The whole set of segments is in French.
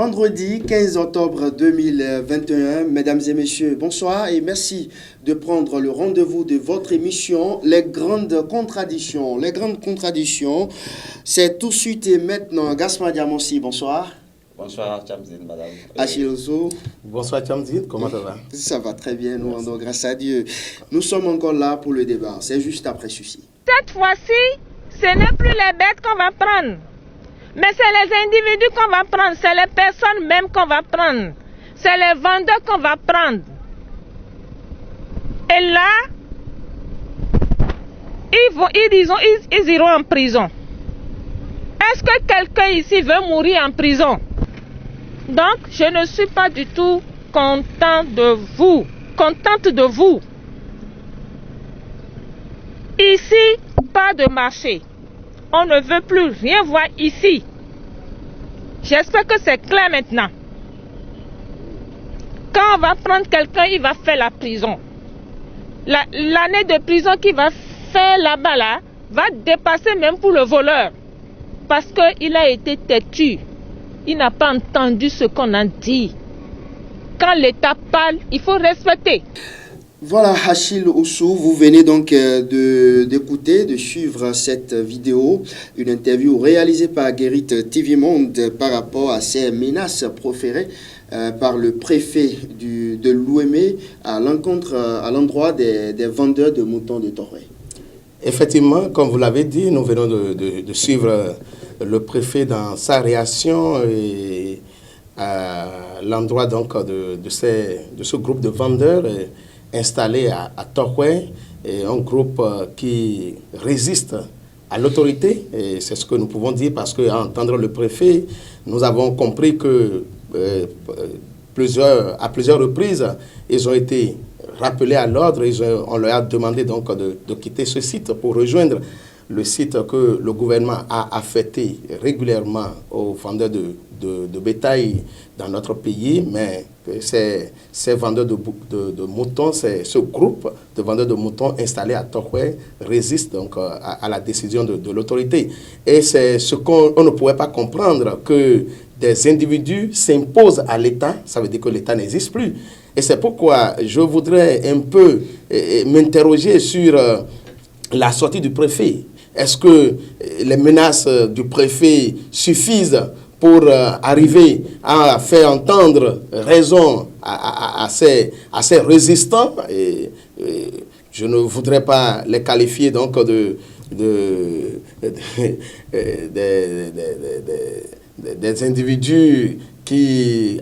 Vendredi 15 octobre 2021, mesdames et messieurs, bonsoir et merci de prendre le rendez-vous de votre émission Les Grandes Contradictions. Les Grandes Contradictions, c'est tout de suite et maintenant. Gaspard Diamossi, bonsoir. Bonsoir, Chamzine, madame. Achille Osso. Bonsoir, Chamzine, comment ça va? Ça va très bien, nous rendons grâce à Dieu. Nous sommes encore là pour le débat, c'est juste après ceci. Cette fois-ci, ce n'est plus les bêtes qu'on va prendre. Mais c'est les individus qu'on va prendre, c'est les personnes même qu'on va prendre. C'est les vendeurs qu'on va prendre. Et là, ils iront en prison. Est-ce que quelqu'un ici veut mourir en prison? Donc, je ne suis pas du tout contente de vous. Ici, pas de marché. On ne veut plus rien voir ici. J'espère que c'est clair maintenant. Quand on va prendre quelqu'un, il va faire la prison. L'année de prison qu'il va faire là-bas, là, va dépasser même pour le voleur. Parce qu'il a été têtu. Il n'a pas entendu ce qu'on a dit. Quand l'État parle, il faut respecter. Voilà, Achille Osso, vous venez donc d'écouter, de suivre cette vidéo, une interview réalisée par Guérit TV Monde par rapport à ces menaces proférées par le préfet de l'Ouémé à l'endroit des vendeurs de moutons de Toré. Effectivement, comme vous l'avez dit, nous venons de suivre le préfet dans sa réaction et à l'endroit donc de ce groupe de vendeurs installé à Toré, un groupe qui résiste à l'autorité, et c'est ce que nous pouvons dire parce qu'à entendre le préfet, nous avons compris que à plusieurs reprises, ils ont été rappelés à l'ordre, on leur a demandé donc de quitter ce site pour rejoindre le site que le gouvernement a affecté régulièrement aux vendeurs de bétail dans notre pays, mais ces vendeurs de moutons, ce groupe de vendeurs de moutons installés à Toré résiste donc à la décision de l'autorité. Et c'est ce qu'on ne pouvait pas comprendre, que des individus s'imposent à l'État, ça veut dire que l'État n'existe plus. Et c'est pourquoi je voudrais un peu m'interroger sur la sortie du préfet. Est-ce que les menaces du préfet suffisent pour arriver à faire entendre raison à ces résistants? Et je ne voudrais pas les qualifier donc des individus qui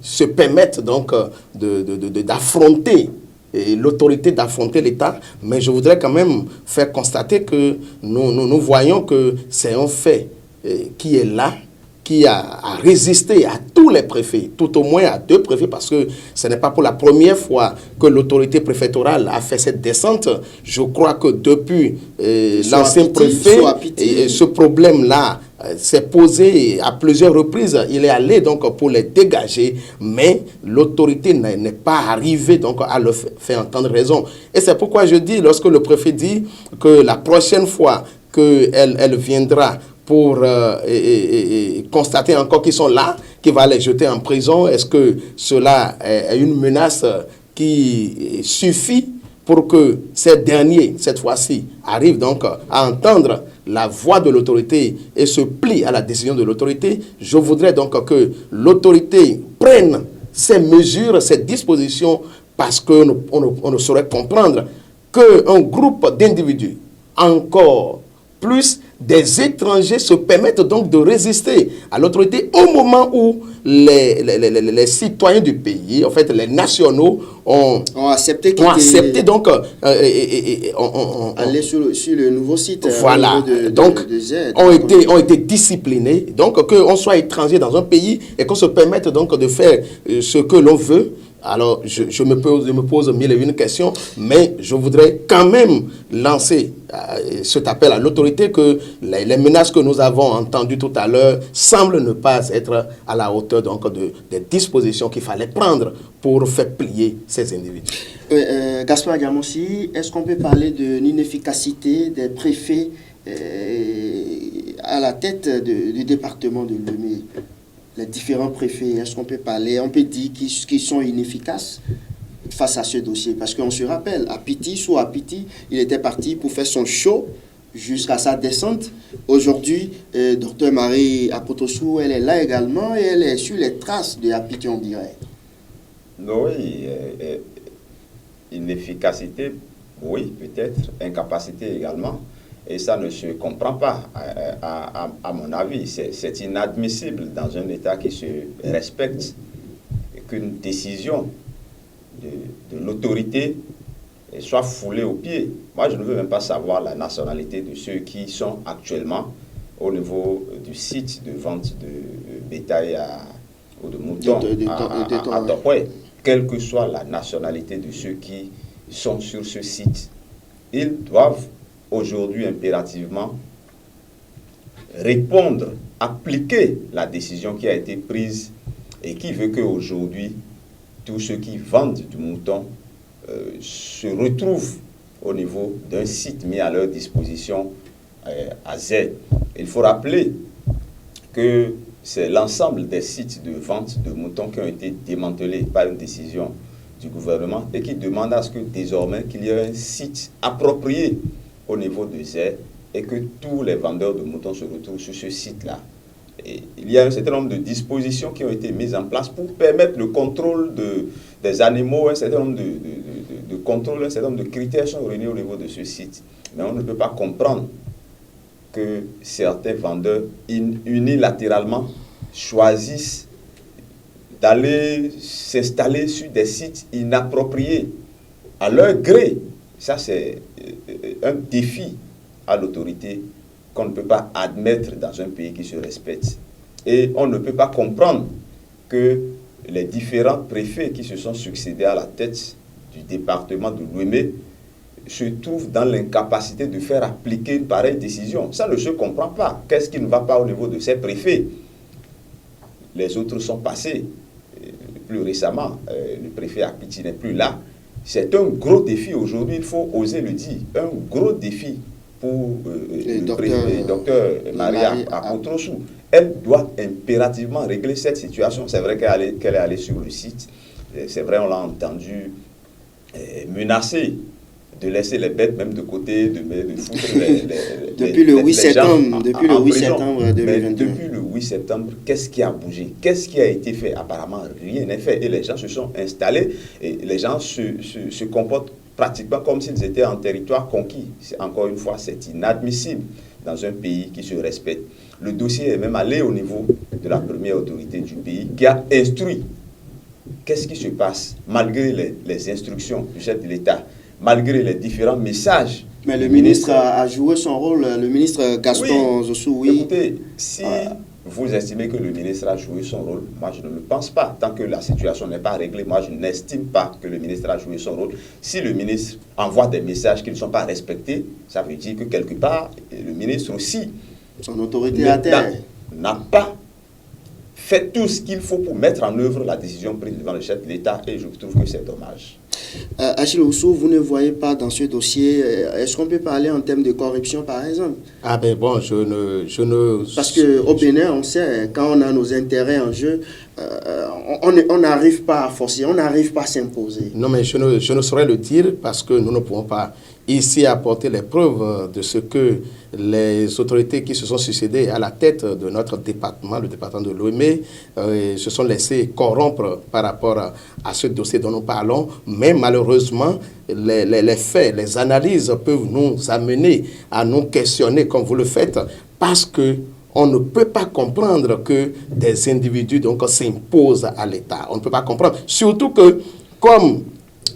se permettent donc d'affronter l'autorité, d'affronter l'État, mais je voudrais quand même faire constater que nous voyons que c'est un fait qui est là, qui a résisté à tous les préfets, tout au moins à 2 préfets, parce que ce n'est pas pour la première fois que l'autorité préfectorale a fait cette descente. Je crois que depuis l'ancien préfet, ce problème-là s'est posé à plusieurs reprises. Il est allé donc pour les dégager, mais l'autorité n'est pas arrivée donc à leur faire entendre raison. Et c'est pourquoi je dis, lorsque le préfet dit que la prochaine fois qu'elle viendra pour constater encore qu'ils sont là, qu'il va les jeter en prison, est-ce que cela est une menace qui suffit pour que ces derniers, cette fois-ci, arrivent donc à entendre la voix de l'autorité et se plient à la décision de l'autorité? Je voudrais donc que l'autorité prenne ces mesures, ces dispositions, parce qu'on ne saurait comprendre qu'un groupe d'individus, encore plus des étrangers, se permettent donc de résister à l'autorité au moment où les citoyens du pays, en fait les nationaux, ont accepté donc aller sur le nouveau site. Voilà, ont été disciplinés. Donc qu'on soit étranger dans un pays et qu'on se permette donc de faire ce que l'on veut. Alors, je me pose mille et une questions, mais je voudrais quand même lancer cet appel à l'autorité que les menaces que nous avons entendues tout à l'heure semblent ne pas être à la hauteur donc des dispositions qu'il fallait prendre pour faire plier ces individus. Gaspard Diamossi, est-ce qu'on peut parler de l'inefficacité des préfets à la tête du département de l'Ouémé? les différents préfets, est-ce qu'on peut parler, on peut dire qu'ils sont inefficaces face à ce dossier? Parce qu'on se rappelle, à Piti, il était parti pour faire son show jusqu'à sa descente. Aujourd'hui, Dr Marie Apotosou, elle est là également et elle est sur les traces de Apiti, on dirait. Oui, inefficacité, oui, peut-être, incapacité également. Et ça ne se comprend pas, à mon avis. C'est inadmissible dans un État qui se respecte qu'une décision de l'autorité soit foulée aux pieds. Moi, je ne veux même pas savoir la nationalité de ceux qui sont actuellement au niveau du site de vente de bétail ou de moutons à Topoué. Quelle que soit la nationalité de ceux qui sont sur ce site, ils doivent aujourd'hui impérativement répondre, appliquer la décision qui a été prise et qui veut qu'aujourd'hui, tous ceux qui vendent du mouton se retrouvent au niveau d'un site mis à leur disposition à Z. Il faut rappeler que c'est l'ensemble des sites de vente de moutons qui ont été démantelés par une décision du gouvernement et qui demande à ce que désormais qu'il y ait un site approprié au niveau de Z et que tous les vendeurs de moutons se retrouvent sur ce site-là. Et il y a un certain nombre de dispositions qui ont été mises en place pour permettre le contrôle des animaux, un certain nombre de contrôles, un certain nombre de critères sont réunis au niveau de ce site. Mais on ne peut pas comprendre que certains vendeurs unilatéralement choisissent d'aller s'installer sur des sites inappropriés à leur gré. Ça, c'est un défi à l'autorité qu'on ne peut pas admettre dans un pays qui se respecte. Et on ne peut pas comprendre que les différents préfets qui se sont succédés à la tête du département de Lomé se trouvent dans l'incapacité de faire appliquer une pareille décision. Ça ne se comprend pas. Qu'est-ce qui ne va pas au niveau de ces préfets? Les autres sont passés. Plus récemment, le préfet Apiti n'est plus là. C'est un gros défi aujourd'hui, il faut oser le dire. Un gros défi pour le docteur Maria Apotosou. Elle doit impérativement régler cette situation. C'est vrai qu'elle est allée sur le site. C'est vrai, on l'a entendu menacer de laisser les bêtes même de côté, de foutre depuis le 8 septembre 2021. Mais depuis le 8 septembre, qu'est-ce qui a bougé? Qu'est-ce qui a été fait? Apparemment, rien n'est fait. Et les gens se sont installés et les gens se comportent pratiquement comme s'ils étaient en territoire conquis. Encore une fois, c'est inadmissible dans un pays qui se respecte. Le dossier est même allé au niveau de la première autorité du pays qui a instruit. Qu'est-ce qui se passe malgré les instructions du chef de l'État, malgré les différents messages? Mais le ministre a joué son rôle, le ministre Gaston Zossou, oui. Écoutez, si vous estimez que le ministre a joué son rôle, moi je ne le pense pas. Tant que la situation n'est pas réglée, moi je n'estime pas que le ministre a joué son rôle. Si le ministre envoie des messages qui ne sont pas respectés, ça veut dire que quelque part, le ministre aussi, son autorité à terre, n'a pas fait tout ce qu'il faut pour mettre en œuvre la décision prise devant le chef de l'État et je trouve que c'est dommage. Achille Oussou, vous ne voyez pas dans ce dossier, est-ce qu'on peut parler en termes de corruption par exemple? Ah ben bon, je ne... Parce qu'au Bénin, on sait, quand on a nos intérêts en jeu, on n'arrive pas à forcer, on n'arrive pas à s'imposer. Non mais je ne saurais le dire parce que nous ne pouvons pas ici apporter les preuves de ce que les autorités qui se sont succédées à la tête de notre département, le département de Lomé, se sont laissés corrompre par rapport à ce dossier dont nous parlons. Mais malheureusement, les faits, les analyses peuvent nous amener à nous questionner comme vous le faites parce que on ne peut pas comprendre que des individus donc s'imposent à l'État. On ne peut pas comprendre. Surtout que, comme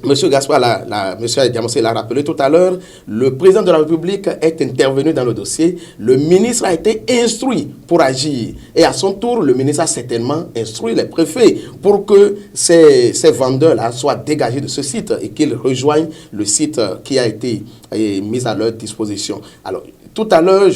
M. Gaspard, M. Diamosé l'a rappelé tout à l'heure, le président de la République est intervenu dans le dossier. Le ministre a été instruit pour agir. Et à son tour, le ministre a certainement instruit les préfets pour que ces vendeurs-là soient dégagés de ce site et qu'ils rejoignent le site qui a été mis à leur disposition. Alors, tout à l'heure,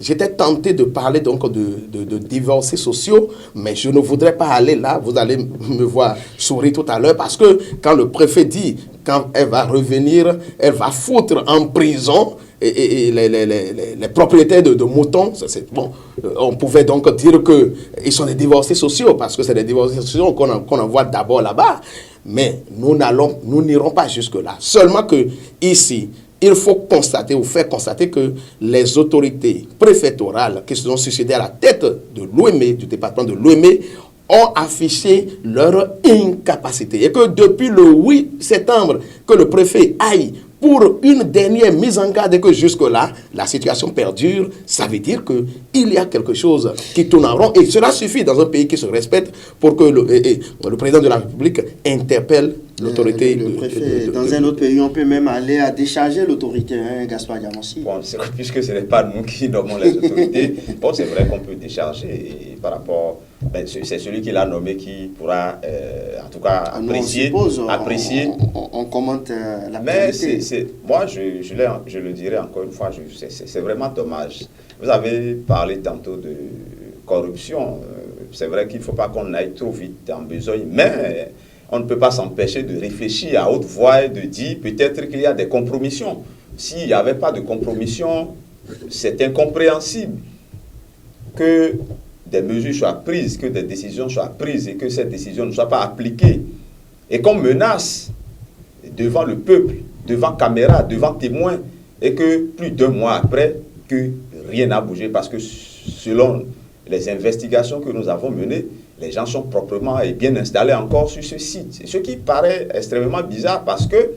j'étais tenté de parler donc de divorcés sociaux, mais je ne voudrais pas aller là. Vous allez me voir sourire tout à l'heure parce que quand le préfet dit, quand elle va revenir, elle va foutre en prison les propriétaires de moutons, bon, on pouvait donc dire qu'ils sont des divorcés sociaux, parce que c'est des divorcés sociaux qu'on envoie d'abord là-bas. Mais nous n'irons pas jusque-là. Seulement que ici, il faut constater ou faire constater que les autorités préfectorales qui se sont succédées à la tête de l'OME, du département de l'OME, ont affiché leur incapacité. Et que depuis le 8 septembre, que le préfet aille pour une dernière mise en garde et que jusque-là, la situation perdure, ça veut dire qu'il y a quelque chose qui tourne en rond. Et cela suffit dans un pays qui se respecte pour que le président de la République interpelle l'autorité. Le préfet. Dans un autre pays, on peut même aller à décharger l'autorité, hein, Gaspard Diamansi. Bon, puisque ce n'est pas nous qui nommons les autorités, bon, c'est vrai qu'on peut décharger et par rapport... Ben, c'est celui qui l'a nommé qui pourra, en tout cas, apprécier. On commente la Mais moi, je le dirais encore une fois, c'est vraiment dommage. Vous avez parlé tantôt de corruption. C'est vrai qu'il ne faut pas qu'on aille trop vite en besogne, mais on ne peut pas s'empêcher de réfléchir à haute voix et de dire peut-être qu'il y a des compromissions. S'il n'y avait pas de compromission, c'est incompréhensible que des mesures soient prises, que des décisions soient prises et que ces décisions ne soient pas appliquées. Et qu'on menace devant le peuple, devant caméra, devant témoins, et que plus d'un mois après, que rien n'a bougé. Parce que selon les investigations que nous avons menées, les gens sont proprement et bien installés encore sur ce site. Ce qui paraît extrêmement bizarre parce que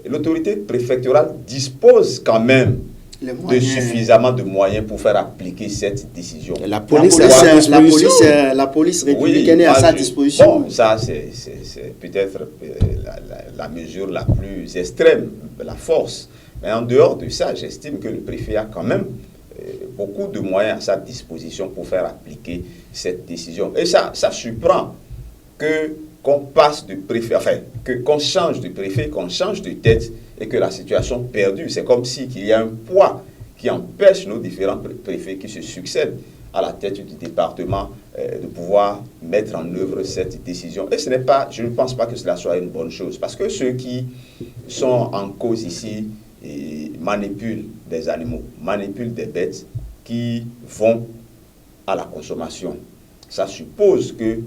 l'autorité préfectorale dispose quand même de suffisamment de moyens pour faire appliquer cette décision. La police républicaine est à sa disposition. Bon, ça, c'est peut-être la mesure la plus extrême, la force. Mais en dehors de ça, j'estime que le préfet a quand même beaucoup de moyens à sa disposition pour faire appliquer cette décision. Et ça surprend qu'on passe de préfet, enfin, qu'on change de préfet, qu'on change de tête, et que la situation perdure. C'est comme si il y a un poids qui empêche nos différents préfets qui se succèdent à la tête du département de pouvoir mettre en œuvre cette décision. Et je ne pense pas que cela soit une bonne chose, parce que ceux qui sont en cause ici manipulent des animaux, manipulent des bêtes qui vont à la consommation. Ça suppose que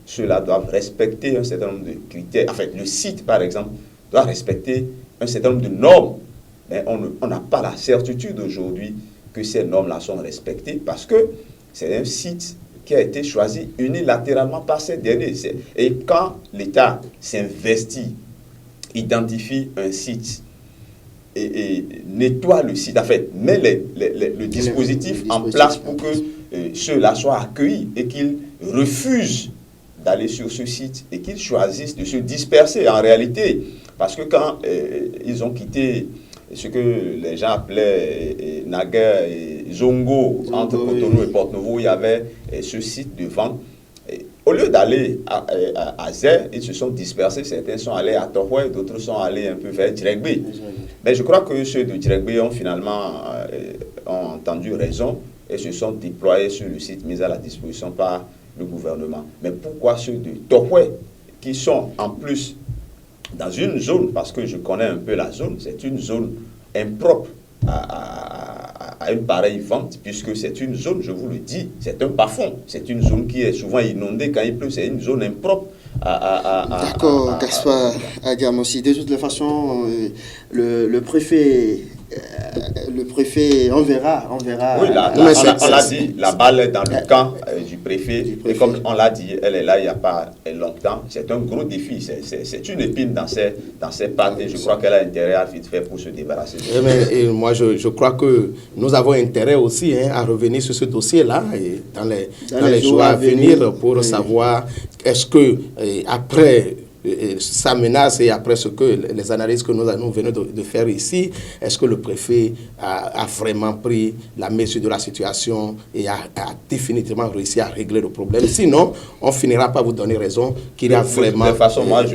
ceux-là doivent respecter un certain nombre de critères. En fait, le site, par exemple, doit respecter un certain nombre de normes, mais on n'a pas la certitude aujourd'hui que ces normes-là sont respectées parce que c'est un site qui a été choisi unilatéralement par ces derniers. Et quand l'État s'investit, identifie un site et nettoie le site, en fait, met le dispositif en place pour que ceux-là soient accueillis et qu'ils refusent d'aller sur ce site et qu'ils choisissent de se disperser en réalité. Parce que quand ils ont quitté ce que les gens appelaient naguère et Zongo, entre Cotonou et Porto-Novo, il y avait ce site de vente. Au lieu d'aller à Zé, ils se sont dispersés. Certains sont allés à Tohoué, d'autres sont allés un peu vers Djiregbé. Mais je crois que ceux de Djiregbé ont finalement ont entendu raison et se sont déployés sur le site mis à la disposition par le gouvernement. Mais pourquoi ceux de Tohoué, qui sont en plus dans une zone, parce que je connais un peu la zone, c'est une zone impropre à une pareille vente, puisque c'est une zone, je vous le dis, c'est un bas-fond. C'est une zone qui est souvent inondée quand il pleut, c'est une zone impropre. D'accord, Gaspard Diamansi. De toute façon, le préfet, on verra. Oui, on l'a dit, la balle est dans le camp du préfet. Et comme on l'a dit, elle est là il n'y a pas longtemps. C'est un gros défi. C'est une épine dans ses pattes et je crois qu'elle a intérêt à vite faire pour se débarrasser. Et moi, je crois que nous avons intérêt aussi à revenir sur ce dossier-là et dans les jours à venir pour savoir est-ce que après sa menace et après ce que les analyses que nous venons de faire ici, est-ce que le préfet a vraiment pris la mesure de la situation et a définitivement réussi à régler le problème? Sinon, on finira par vous donner raison qu'il y a vraiment... De toute façon, moi,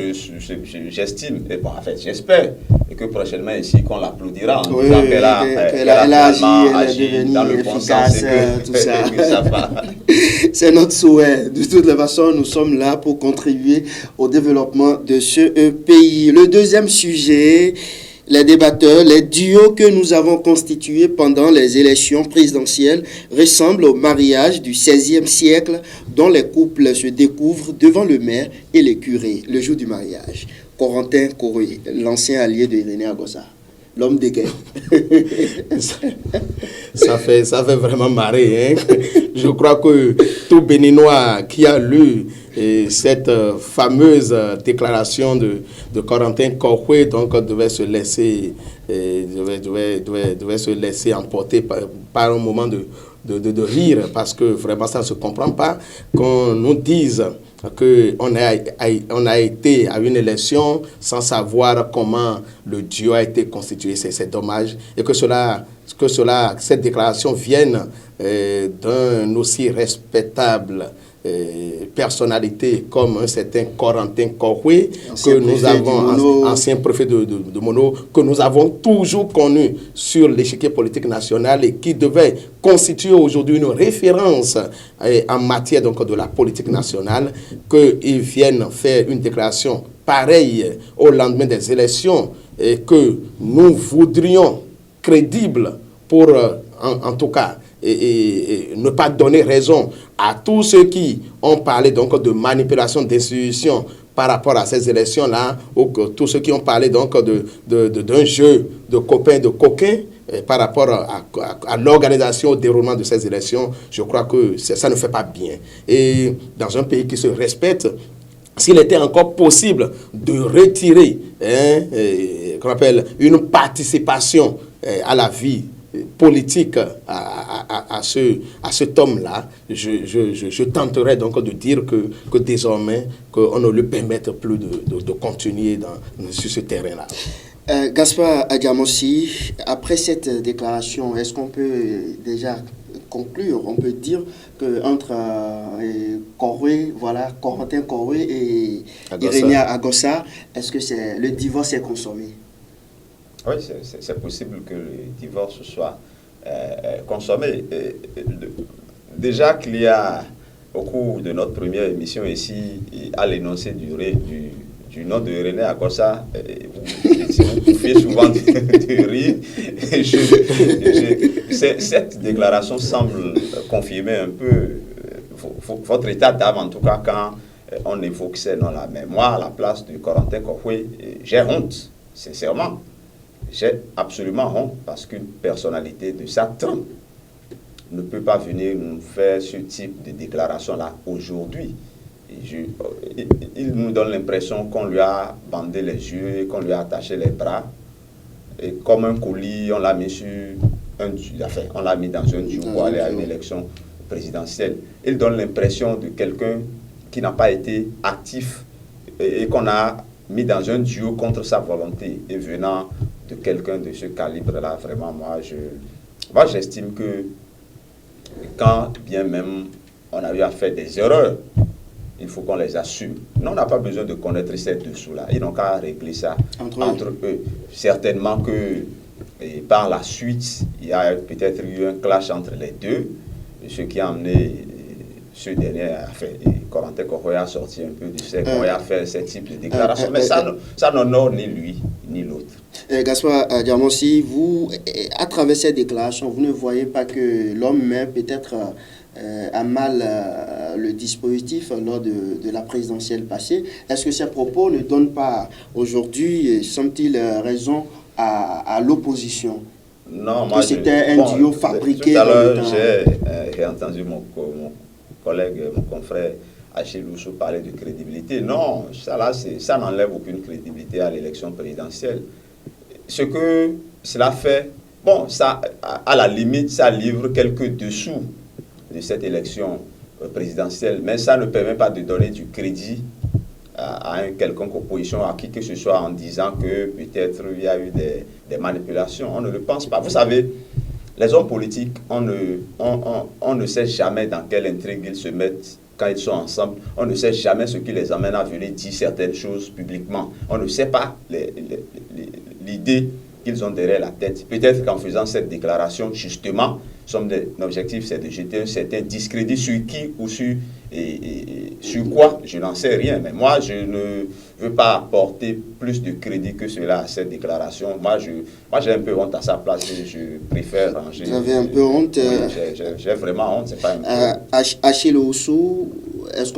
j'estime, et bon, en fait, j'espère que prochainement ici, qu'on l'applaudira en disant qu'elle a agi dans le bon sens et tout ça. C'est notre souhait. De toute façon, nous sommes là pour contribuer au développement de ce pays. Le deuxième sujet, Les débatteurs, les duos que nous avons constitués pendant les élections présidentielles ressemblent au mariage du XVIe siècle dont les couples se découvrent devant le maire et les curés le jour du mariage. Corentin Koroué, l'ancien allié de Irénée Agossa, l'homme de guerre. Ça fait vraiment marrer. Hein? Je crois que tout Béninois qui a lu cette fameuse déclaration de Corentin Koroué donc devait se laisser emporter par un moment de rire, parce que vraiment ça ne se comprend pas qu'on nous dise qu'on a été à une élection sans savoir comment le duo a été constitué. C'est dommage, et que cette déclaration vienne d'un aussi respectable personnalité comme un certain Corentin Koroué, que nous avons, ancien préfet de Mono, que nous avons toujours connu sur l'échiquier politique national et qui devait constituer aujourd'hui une référence en matière donc de la politique nationale, qu'ils viennent faire une déclaration pareille au lendemain des élections et que nous voudrions crédible pour, en tout cas, et ne pas donner raison à tous ceux qui ont parlé donc de manipulation d'institutions par rapport à ces élections-là, ou que tous ceux qui ont parlé donc d'un jeu de copains, de coquins, par rapport à l'organisation, au déroulement de ces élections. Je crois que ça ne fait pas bien. Et dans un pays qui se respecte, s'il était encore possible de retirer qu'on appelle une participation à la vie politique à cet homme-là, je tenterai donc de dire que désormais, qu'on ne lui permette plus de continuer sur ce terrain-là. Gaspard Adjamossi, après cette déclaration, est-ce qu'on peut déjà conclure, on peut dire qu'entre Corentin Koroué et Irénée Agossa, est-ce que le divorce est consommé? Oui, c'est possible que le divorce soit consommé. Déjà qu'il y a, au cours de notre première émission ici, à l'énoncé du nom de Irénée Agossa, vous pouviez souvent de rire. Cette déclaration semble confirmer un peu votre état d'âme, en tout cas, quand on évoque ces noms-là. Mais moi, à la place de Corentin Koroué, j'ai honte, sincèrement. J'ai absolument honte, parce qu'une personnalité de sa trempe ne peut pas venir nous faire ce type de déclaration-là aujourd'hui. Il nous donne l'impression qu'on lui a bandé les yeux, qu'on lui a attaché les bras, et comme un colis, on l'a mis on l'a mis dans un duo pour aller à une élection présidentielle. Il donne l'impression de quelqu'un qui n'a pas été actif et qu'on a mis dans un duo contre sa volonté, et venant de quelqu'un de ce calibre-là, vraiment, moi j'estime que quand bien même on a eu à faire des erreurs, il faut qu'on les assume. Nous, on n'a pas besoin de connaître ces dessous-là. Ils n'ont qu'à régler ça entre eux. Certainement que par la suite, il y a peut-être eu un clash entre les deux, ce qui a amené ce dernier à faire. Corentin Koroué a sorti un peu du cercle, on a fait ce type de déclaration. Mais ça n'honore ni lui ni l'autre. Gaspard Adjamossi, vous, à travers cette déclaration, vous ne voyez pas que l'homme même peut-être a mal le dispositif lors de la présidentielle passée. Est-ce que ces propos ne donnent pas aujourd'hui, semble-t-il, raison à l'opposition? Non, moi, c'était un duo fabriqué. Tout à l'heure, j'ai entendu mon collègue, mon confrère Achille Loussou parler de crédibilité. Non, ça n'enlève aucune crédibilité à l'élection présidentielle. Ce que cela fait, bon, ça, à la limite, ça livre quelques dessous de cette élection présidentielle, mais ça ne permet pas de donner du crédit à une quelconque opposition, à qui que ce soit, en disant que peut-être il y a eu des manipulations. On ne le pense pas. Vous savez, les hommes politiques, on ne sait jamais dans quelle intrigue ils se mettent quand ils sont ensemble. On ne sait jamais ce qui les amène à venir dire certaines choses publiquement. On ne sait pas l'idée qu'ils ont derrière la tête. Peut-être qu'en faisant cette déclaration, justement, son objectif, c'est de jeter un certain discrédit sur qui ou sur quoi, je n'en sais rien. Mais moi, je ne veux pas apporter plus de crédit que cela à cette déclaration. Moi, j'ai un peu honte à sa place et je préfère ranger. Vous avez un peu honte? Oui, j'ai vraiment honte, c'est pas un peu. Achille Ossou, est-ce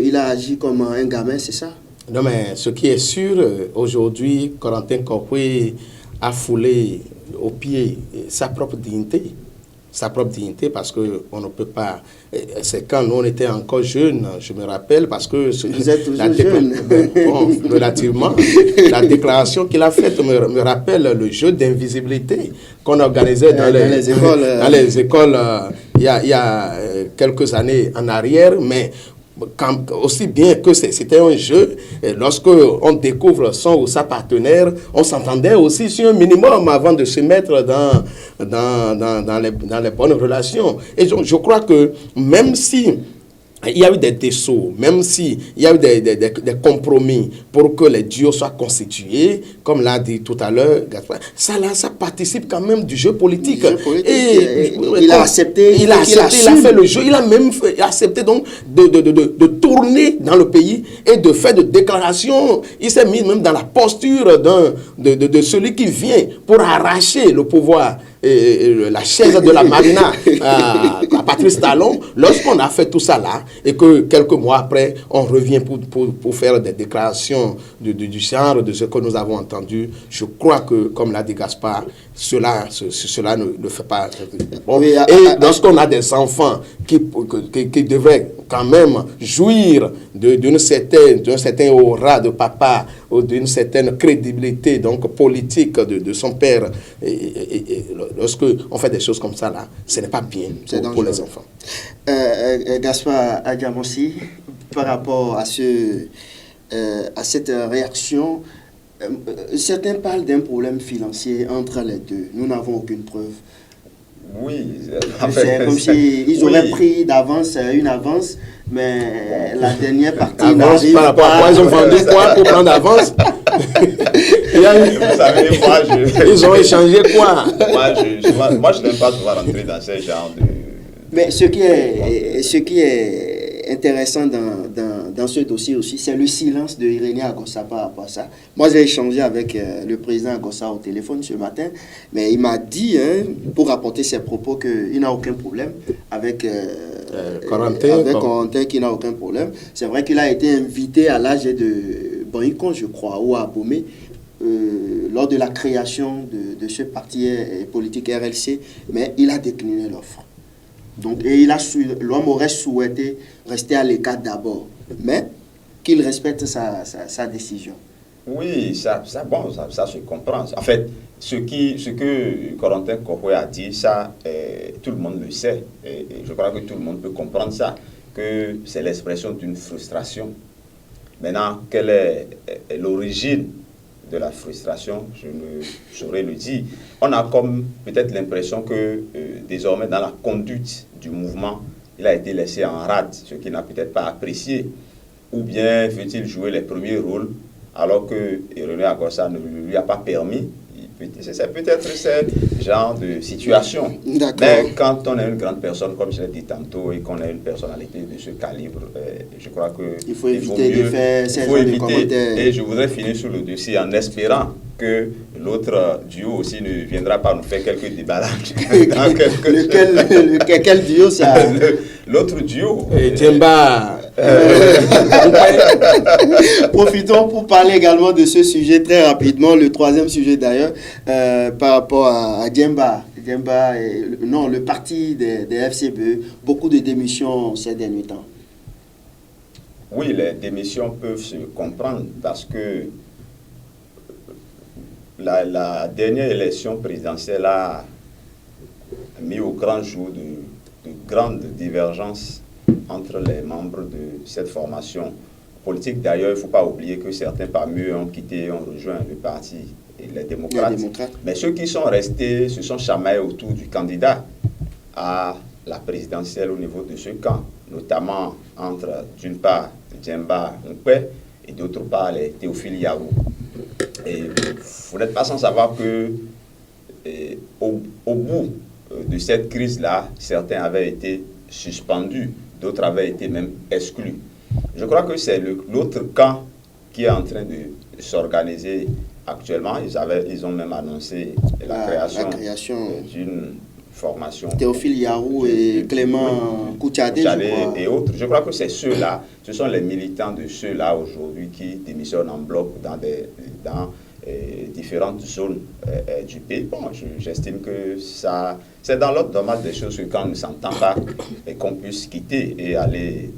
il a agi comme un gamin, c'est ça? Non, mais ce qui est sûr, aujourd'hui, Corentin Kokwe a foulé au pied sa propre dignité. Sa propre dignité, parce qu'on ne peut pas... C'est quand nous, on était encore jeunes, je me rappelle, parce que... Vous êtes toujours jeune. Bon, relativement. La déclaration qu'il a faite me rappelle le jeu d'invisibilité qu'on organisait dans les écoles. Dans les écoles, il y a quelques années en arrière, mais... aussi bien que c'était un jeu, lorsque on découvre son ou sa partenaire, on s'entendait aussi sur un minimum avant de se mettre dans les bonnes relations. Et donc, je crois que même si il y a eu des dessous, même s'il y a eu des compromis pour que les duos soient constitués, comme l'a dit tout à l'heure Gaspard, ça participe quand même du jeu politique. Et il a accepté, il a fait le jeu, il a même accepté donc de tourner dans le pays et de faire des déclarations. Il s'est mis même dans la posture de celui qui vient pour arracher le pouvoir. La chaise de la Marina à Patrice Talon, lorsqu'on a fait tout ça là, et que quelques mois après, on revient pour faire des déclarations du genre de ce que nous avons entendu, je crois que, comme l'a dit Gaspard, cela ne fait pas... Bon, et lorsqu'on a des enfants qui devraient quand même jouir d'un certain aura de papa, ou d'une certaine crédibilité donc politique de son père, et lorsqu'on fait des choses comme ça là, ce n'est pas bien pour les enfants. Gaspard Adjamossi, par rapport à cette réaction, certains parlent d'un problème financier entre les deux. Nous n'avons aucune preuve. Oui, c'est comme s'ils auraient pris d'avance une avance, mais la dernière partie n'arrive pas. Ils ont vendu quoi pour prendre d'avance? Vous savez, ils ont échangé quoi? Moi, je n'aime pas souvent rentrer dans ce genre de... Mais ce qui est intéressant dans ce dossier aussi, c'est le silence de Irénée Agossa par rapport à ça. Moi, j'ai échangé avec le président Agossa au téléphone ce matin, mais il m'a dit, pour rapporter ses propos, qu'il n'a aucun problème avec Corentin, qui n'a aucun problème. C'est vrai qu'il a été invité à l'âge de Bonicon, je crois, ou à Abomey, lors de la création de ce parti politique RLC, mais il a décliné l'offre. Donc, et l'homme aurait souhaité rester à l'écart d'abord, mais qu'il respecte sa décision. Oui, ça se comprend. En fait, ce que Corentin Kokwe a dit, ça, tout le monde le sait. Et je crois que tout le monde peut comprendre ça, que c'est l'expression d'une frustration. Maintenant, quelle est l'origine de la frustration, je ne saurais le dire. On a comme peut-être l'impression que désormais dans la conduite du mouvement, il a été laissé en rade, ce qu'il n'a peut-être pas apprécié. Ou bien veut-il jouer les premiers rôles alors que Irénée Agossa ne lui a pas permis. C'est peut-être ce genre de situation. Mais quand on est une grande personne, comme je l'ai dit tantôt, et qu'on est une personnalité de ce calibre, je crois qu'il faut éviter de faire ces genres de commentaires. Et je voudrais finir sur le dossier en espérant que l'autre duo aussi ne viendra pas nous faire quelques déballages. Quel duo ça? L'autre duo. Djemba. Profitons pour parler également de ce sujet très rapidement, le troisième sujet d'ailleurs, par rapport à Djemba. Le parti des FCBE, beaucoup de démissions ces derniers temps. Oui, les démissions peuvent se comprendre parce que la dernière élection présidentielle a mis au grand jour de grandes divergences entre les membres de cette formation politique. D'ailleurs, il ne faut pas oublier que certains parmi eux ont quitté et ont rejoint le parti et les démocrates. Mais ceux qui sont restés se sont chamaillés autour du candidat à la présidentielle au niveau de ce camp, notamment entre, d'une part, Djemba Nkwe et d'autre part, les Théophile Yahou. Et vous n'êtes pas sans savoir que au bout de cette crise-là, certains avaient été suspendus, d'autres avaient été même exclus. Je crois que c'est l'autre camp qui est en train de s'organiser actuellement. Ils ont même annoncé la création d'une formation. Théophile Yarou et Clément Koutiadé, je crois. Et autres. Je crois que c'est ceux-là, ce sont les militants de ceux-là aujourd'hui qui démissionnent en bloc dans différentes zones du pays. Bon, j'estime que ça, c'est dans l'ordre normal des choses que quand on ne s'entend pas, et qu'on puisse quitter et aller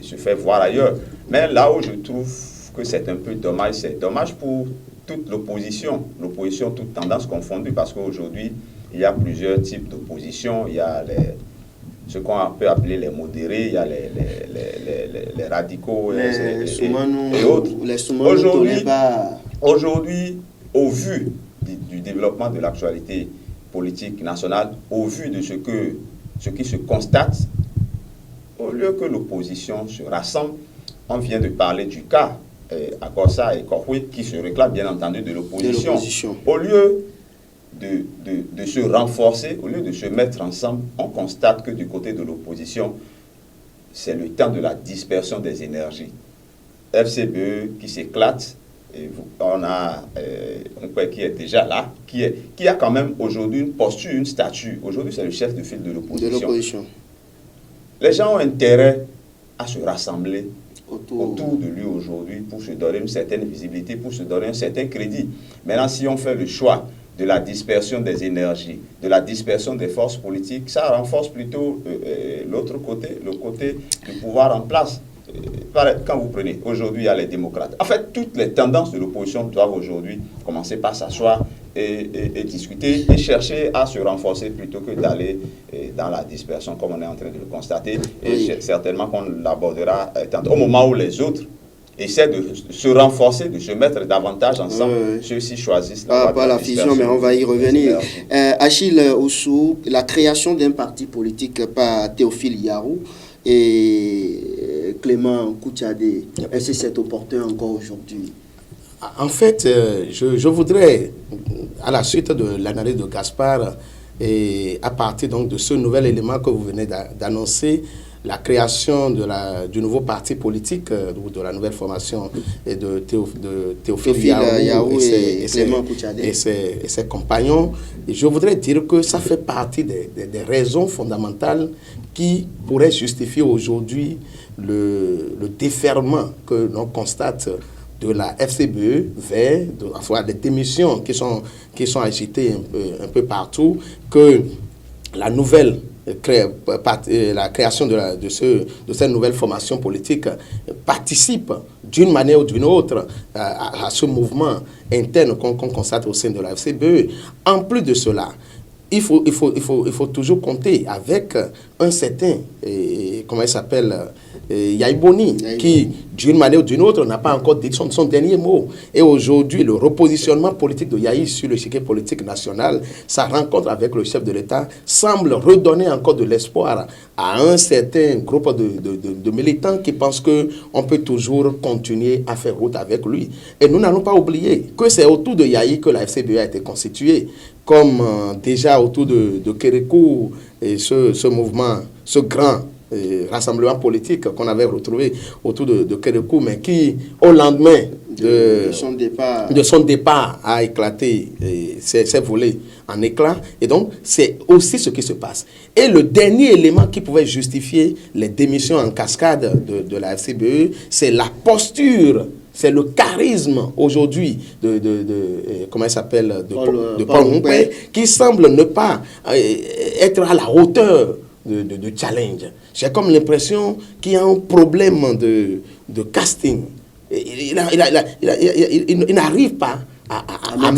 se faire voir ailleurs. Mais là où je trouve que c'est un peu dommage, c'est dommage pour toute l'opposition, toute tendance confondue, parce qu'aujourd'hui, il y a plusieurs types d'opposition. Il y a ce qu'on peut appeler les modérés, il y a les radicaux et autres. Aujourd'hui, au vu du développement de l'actualité politique nationale, au vu de ce qui se constate, au lieu que l'opposition se rassemble, on vient de parler du cas Akorsa et Korhoué qui se réclament bien entendu de l'opposition. Au lieu de se renforcer, au lieu de se mettre ensemble, on constate que du côté de l'opposition, c'est le temps de la dispersion des énergies. FCBE qui s'éclate, et on a un quoi qui est déjà là, qui a quand même aujourd'hui une posture, une statue. Aujourd'hui, c'est le chef de file de l'opposition. Les gens ont intérêt à se rassembler autour de lui aujourd'hui pour se donner une certaine visibilité, pour se donner un certain crédit. Maintenant, si on fait le choix de la dispersion des énergies, de la dispersion des forces politiques, ça renforce plutôt l'autre côté, le côté du pouvoir en place. Quand vous prenez, aujourd'hui, il y a les démocrates. En fait, toutes les tendances de l'opposition doivent aujourd'hui commencer par s'asseoir et discuter et chercher à se renforcer plutôt que d'aller dans la dispersion comme on est en train de le constater. Et certainement qu'on l'abordera au moment où les autres essaient de se renforcer, de se mettre davantage ensemble. Ceux-ci choisissent la fusion, mais on va y revenir. Achille Oussou, la création d'un parti politique par Théophile Yarou et Clément Koutiadé, est-ce que c'est opportun encore aujourd'hui? En fait, je voudrais, à la suite de l'analyse de Gaspard, et à partir donc de ce nouvel élément que vous venez d'annoncer, la création du nouveau parti politique, ou de la nouvelle formation de Théophile Yarou et ses compagnons, je voudrais dire que ça fait partie des raisons fondamentales qui pourraient justifier aujourd'hui le déferlement que l'on constate de la FCBE vers des démissions qui sont agitées un peu partout, que la nouvelle la création de cette nouvelle formation politique participe d'une manière ou d'une autre à ce mouvement interne qu'on constate au sein de la FCBE. En plus de cela, il faut toujours compter avec un certain, comment il s'appelle, Yahi Boni, qui, d'une manière ou d'une autre, n'a pas encore dit son dernier mot. Et aujourd'hui, le repositionnement politique de Yahi sur l'échiquier politique national, sa rencontre avec le chef de l'État, semble redonner encore de l'espoir à un certain groupe de militants qui pensent qu'on peut toujours continuer à faire route avec lui. Et nous n'allons pas oublier que c'est autour de Yahi que la FCBE a été constituée, comme déjà autour de Kérékou et ce mouvement, ce grand rassemblement politique qu'on avait retrouvé autour de Kérékou, mais qui, au lendemain de son départ a éclaté, s'est volé en éclats. Et donc, c'est aussi ce qui se passe. Et le dernier élément qui pouvait justifier les démissions en cascade de la FCBE, c'est la posture, c'est le charisme aujourd'hui comment il s'appelle, de Paul Mompé, qui semble ne pas être à la hauteur de challenge. J'ai comme l'impression qu'il y a un problème de casting. Il n'arrive pas à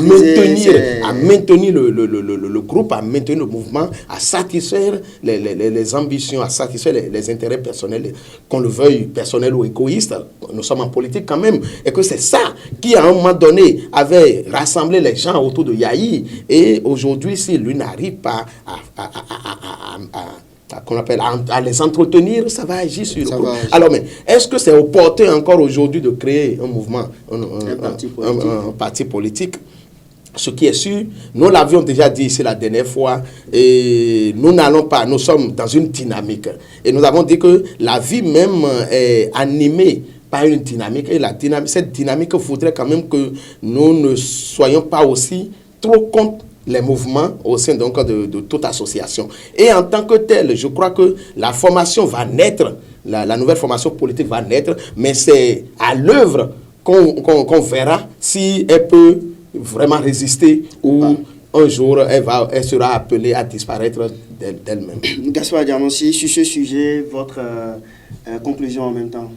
maintenir le groupe, à maintenir le mouvement, à satisfaire les ambitions, à satisfaire les intérêts personnels, qu'on le veuille personnel ou égoïste. Nous sommes en politique quand même. Et que c'est ça qui, à un moment donné, avait rassemblé les gens autour de Yahi. Et aujourd'hui, si lui n'arrive pas qu'on appelle à les entretenir, ça va agir sur le groupe. Alors, mais est-ce que c'est opportun encore aujourd'hui de créer un mouvement, un parti politique? Ce qui est sûr, nous l'avions déjà dit ici la dernière fois, et nous n'allons pas, nous sommes dans une dynamique. Et nous avons dit que la vie même est animée pas une dynamique. Et cette dynamique voudrait quand même que nous ne soyons pas aussi trop contre les mouvements au sein donc de toute association. Et en tant que tel, je crois que la formation va naître, la nouvelle formation politique va naître, mais c'est à l'œuvre qu'on verra si elle peut vraiment résister ou un jour elle sera appelée à disparaître d'elle-même. Gaspard Diamansi, sur ce sujet, votre conclusion en même temps?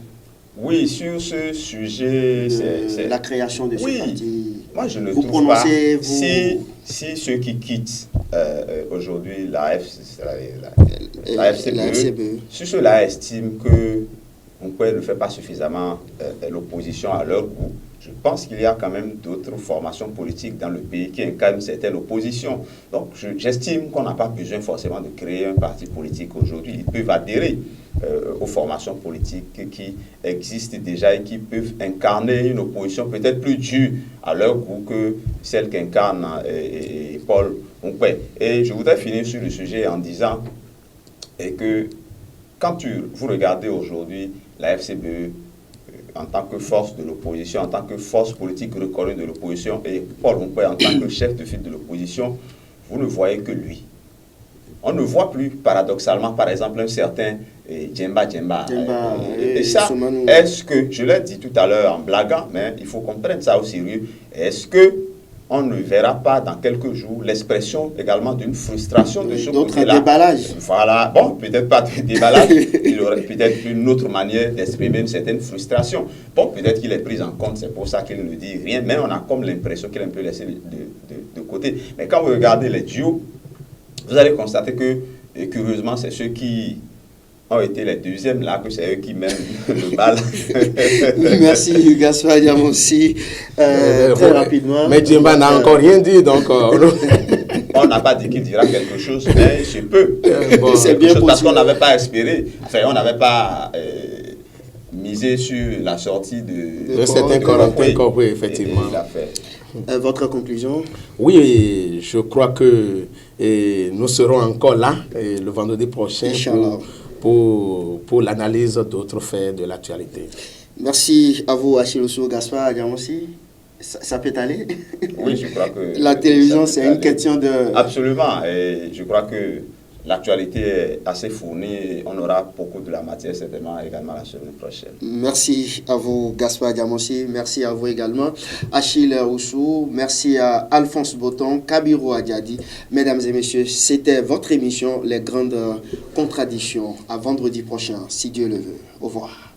Oui, sur ce sujet, c'est la création de ce parti. Moi, je ne vous trouve pas. Si ceux qui quittent aujourd'hui la FCBE, si ceux-là estiment que ne fait pas suffisamment l'opposition à leur goût, je pense qu'il y a quand même d'autres formations politiques dans le pays qui incarnent une certaine opposition. Donc, j'estime qu'on n'a pas besoin forcément de créer un parti politique aujourd'hui. Ils peuvent adhérer aux formations politiques qui existent déjà et qui peuvent incarner une opposition peut-être plus dure à leur goût que celle qu'incarne Paul Onkpé. Et je voudrais finir sur le sujet en disant que quand vous regardez aujourd'hui la FCBE en tant que force de l'opposition, en tant que force politique reconnue de l'opposition, et Paul Onkpé en tant que chef de file de l'opposition, vous ne voyez que lui. On ne voit plus, paradoxalement, par exemple, un certain Djemba. Et ça, est-ce que, je l'ai dit tout à l'heure en blaguant, mais il faut qu'on prenne ça au sérieux, est-ce que on ne verra pas dans quelques jours l'expression également d'une frustration de ce côté-là. Déballage. Voilà, bon, peut-être pas de déballage, il aurait peut-être une autre manière d'exprimer une certaine frustration. Bon, peut-être qu'il est pris en compte, c'est pour ça qu'il ne dit rien, mais on a comme l'impression qu'il est un peu laissé de côté. Mais quand vous regardez les duos, vous allez constater que, curieusement, c'est ceux qui ont été les deuxièmes là, que c'est eux qui mènent le bal. Merci Gaspard Diamansi. Très rapidement. Mais Djemba n'a encore rien dit, donc... On n'a pas dit qu'il dira quelque chose, mais je peux. C'est bien possible. Parce qu'on n'avait pas espéré, enfin on n'avait pas misé sur la sortie de certains corrompus, effectivement. Votre conclusion? Oui, je crois que nous serons encore là le vendredi prochain pour l'analyse d'autres faits de l'actualité. Merci à vous, Achille Osso, Gaspard Diamansi. Ça peut aller? Oui, je crois que... La télévision, c'est une question de... Absolument, et je crois que l'actualité est assez fournie. On aura beaucoup de la matière certainement également la semaine prochaine. Merci à vous, Gaspard Diamansi. Merci à vous également, Achille Osso. Merci à Alphonse Boton, Kabiru Adiadi. Mesdames et messieurs, c'était votre émission Les Grandes Contradictions. À vendredi prochain, si Dieu le veut. Au revoir.